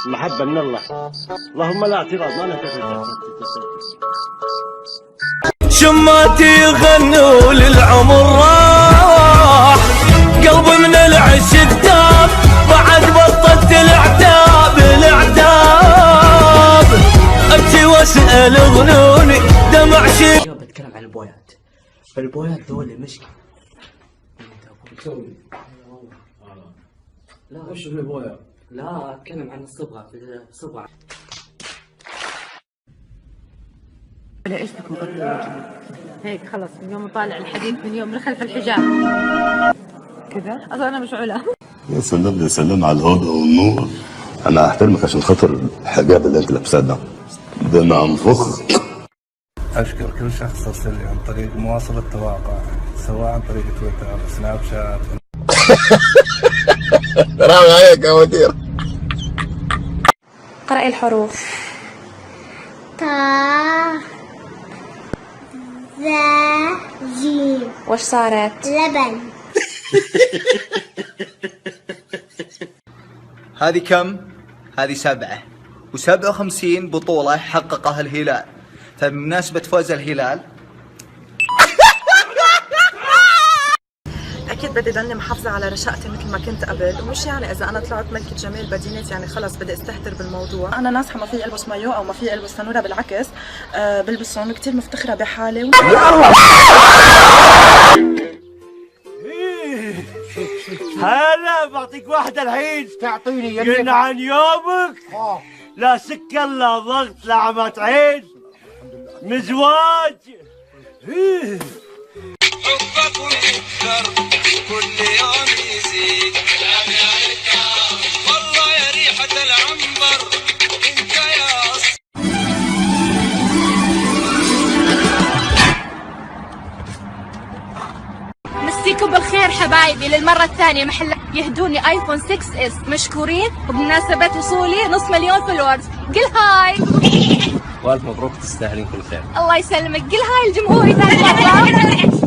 محبة من الله. اللهم لا اعتراض، ما نعترض. شماتي يغنوا للعمر راح، قلبي من العشق داب، بعد بطلت العتاب ابكي واسال ظنوني دمع شي. اليوم بتكلم عن البويات. البويات ذول مشكلة. لا وش البويا؟ لا اتكلم عن الصبغة. في الصبغة ولا ايش بك مغطي وجهي هيك خلص من يوم طالع الحديث من يوم من خلف الحجاب كذا اصلا انا مش علا. يا سلام يا سلام على الهدى والنور. انا هحترمك عشان خاطر الحجاب اللي انت لابساه ده انا انفخ. اشكر كل شخص ارسل لي عن طريق مواصل التواقع، سواء عن طريق تويتر، سناب شات. راوي عليك يا مدير. قرأي الحروف. تا ذا جيم. وش صارت؟ لبن. هذه كم؟ هذه 7 و57 بطولة حققها الهلال. فبمناسبة فوز الهلال أكيد بدي ضلني محافظة على رشاقتي مثل ما كنت قبل، ومش يعني إذا أنا طلعت ملكة جمال بدينة يعني خلص بدي استهتر بالموضوع. أنا ناصحة ما في ألبس مايو أو ما في ألبس تنورة، بالعكس بلبسهم كتير مفتخرة بحالي. هلا بعطيك واحدة الحين تعطيني ينعن يومك. لا سكر لا ضغط لا عمات عين مزواج. حبك ويكثر كل يوم يزيد، والله يا ريحة العنبر انت يا مسيكم بالخير حبايبي، للمرة الثانية محل يهدوني ايفون 6 اس مشكورين، وبمناسبة وصولي نص مليون فولورز. قل هاي. والف مبروك، تستاهلين كل خير. الله يسلمك. قل هاي الجمهوري ثاني مرة.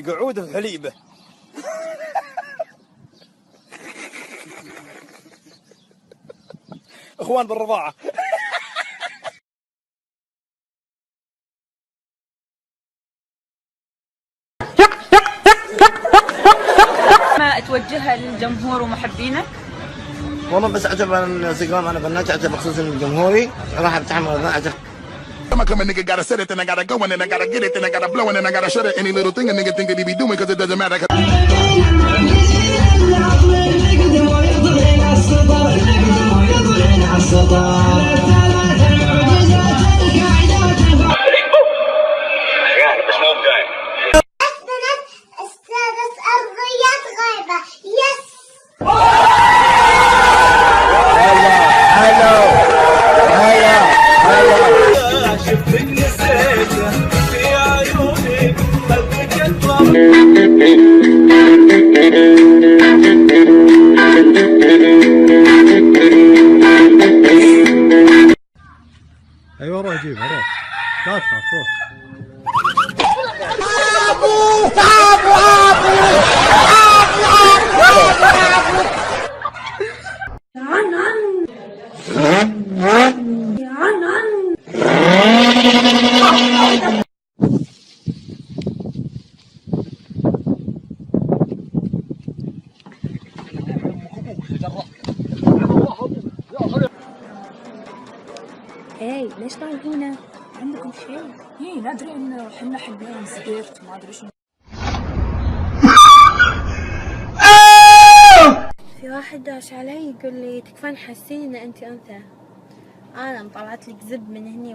قعود حليبة. اخوان بالرضاعة. ما توجهها للجمهور ومحبينك؟ والله بس عجب الانستغرام انا بناجي عجب بخصوص الجمهوري راح بتعمل عجب. Come a nigga gotta set it, then I gotta go, and then I gotta get it, then I gotta blow, and then I gotta shut it. Any little thing a nigga think that he be doing, cause it doesn't matter. استاذ ارضيات غايبة. يس. ايوه روح جيبها روح، لا تخاف روح. هاي ليش طالعين؟ عندكم شيء؟ هي ندري انه حنا حبينا سبيرت وما ادري شنو. في واحد داش علي يقول لي تكفين حاسين ان انت انثى. انا طلعت لك زب من هني.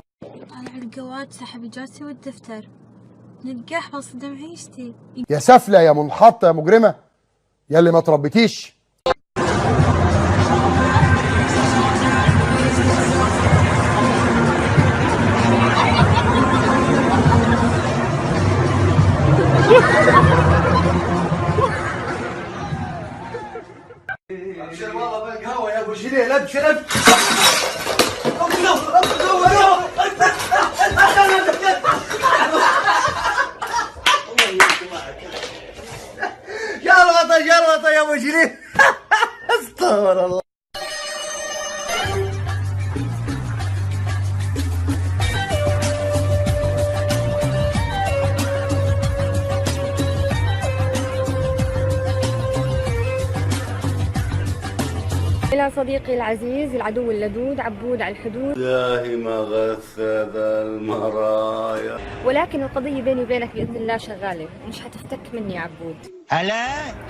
طالع القوات سحب الجاتي والدفتر. نتقح بس قدام عيشتي. يا سفلة يا منحطة يا مجرمة يا اللي ما تربيتيش. ابشر والله بالقهوة يا ابو شريل. ابشر شربطة يا ابو شريل. استغفر الله. إلى صديقي العزيز العدو اللدود عبود على الحدود. ياهي ما غسل المرايا. ولكن القضية بيني وبينك بإذن الله شغالة، مش حتفتك مني يا عبود. هلا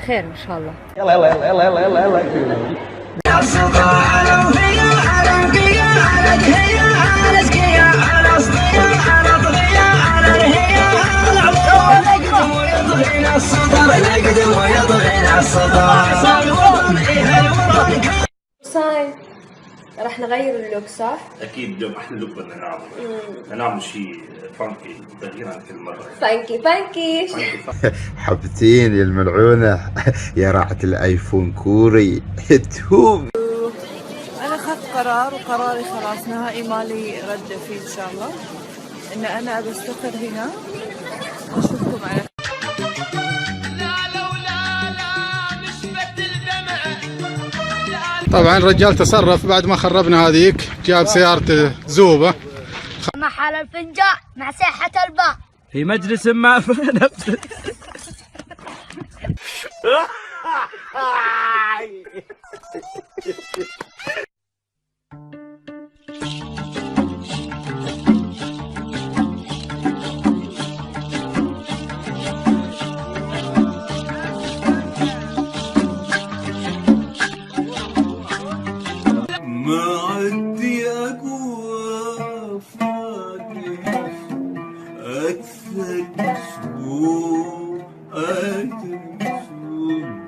خير إن شاء الله. يلا يلا يلا يلا يلا يلا يلا. صاير رح نغير اللوك صح؟ اكيد اليوم احلى لوك بدنا نعمله. بدنا نعمل شيء فانكي تغيير عن كل مره. فانكي حبتين يا الملعونه يا راحه الايفون كوري توم. انا اخذت قرار وقراري خلاص نهائي مالي رد فيه ان شاء الله، ان انا ابى استقر هنا. اشوفكم على طبعا الرجال تصرف بعد ما خربنا هذيك، جاب سيارته زوبه محل الفنجان مع ساحة الباء في مجلس ما في نفسه. ما عندي أقوى فاضي أكثر أسبوع أكثر أسبوع.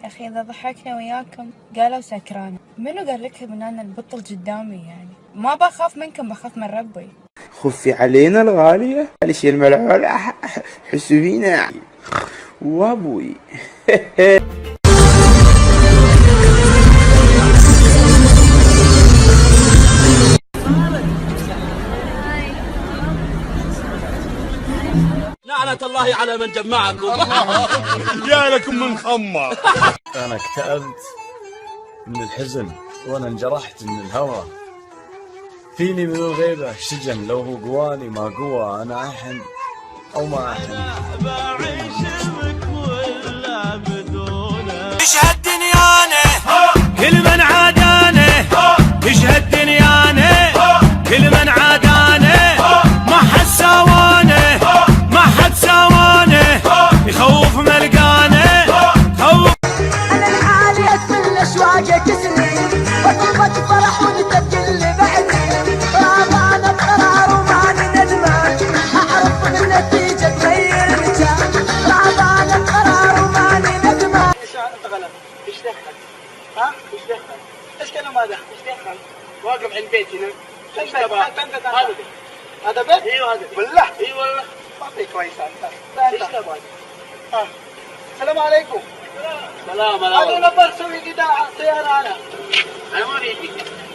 يا أخي إذا ضحكنا وياكم قالوا سكران. منو قال لكم إن أنا البطل قدامي؟ يعني ما بخاف منكم، بخاف من ربي. خفي علينا الغالية معلش يا الملعونة، حسوا فينا وابوي. لعنة الله على من جمعكم. يا لكم من خمر. أنا اكتئبت من الحزن وأنا انجرحت من الهوى. فيني من الغيبة شجن، لو هو قواني ما قوى أنا أحن أو ما أحن. يشهد دنيانا كل من عادانا، يشهد دنيانا كل من عادانا، ما حد سوانا ما حد سوانا، يخوف ملقانا خوف. انا العالي ادخل الاشواق كسري وطلبت فرح ونتبجل اللي بعدي، راضانا بقرار وماني ندمة، اعرف ان النتيجة تغير المكان، راضانا بقرار وماني ندمة. ايش انت غلط؟ ايش دخل؟ ها؟ ايش دخل؟ ايش كانوا ما دخل؟ ايش دخل؟ واقف عند البيت هنا. ايش تبغى؟ هذا بيت؟ ايوه هذا. بالله؟ اي والله. ما في كويس انت. ايش تبغى؟ ها. السلام عليكم. سلام عليكم. انا نبر سوي كده سيارة انا. انا ما بيجي.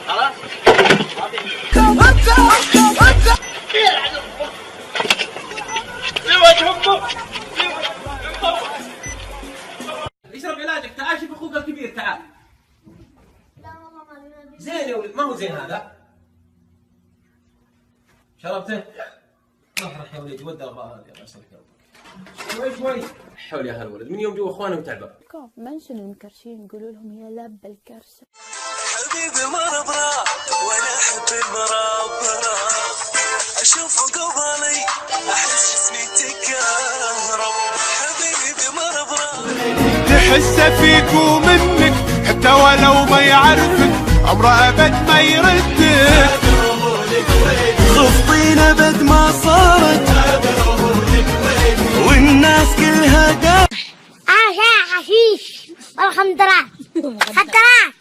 خلاص؟ اشرب علاجك، تعال شوف اخوك الكبير، تعال. زين يا ولد، ما هو زين هذا. شربته؟ احرح يا ولد، ودي ابغى هذه الله يسلمك يا رب. شوي حول يا هالولد، من يوم جو اخوانه وتعبان. منشن المكرشين يقولوا لهم يا لب الكرشه. حبيبي مربرا وانا احب المربرا، اشوف قبالي احس جسمي تكهرب. حبيبي مربرا تحسه فيك ومنك حتى ولو ما يعرفك عمره ابد ما يردك. خفطين ابد ما صارت والناس كلها عاشا حشيش والخمدرات خدرات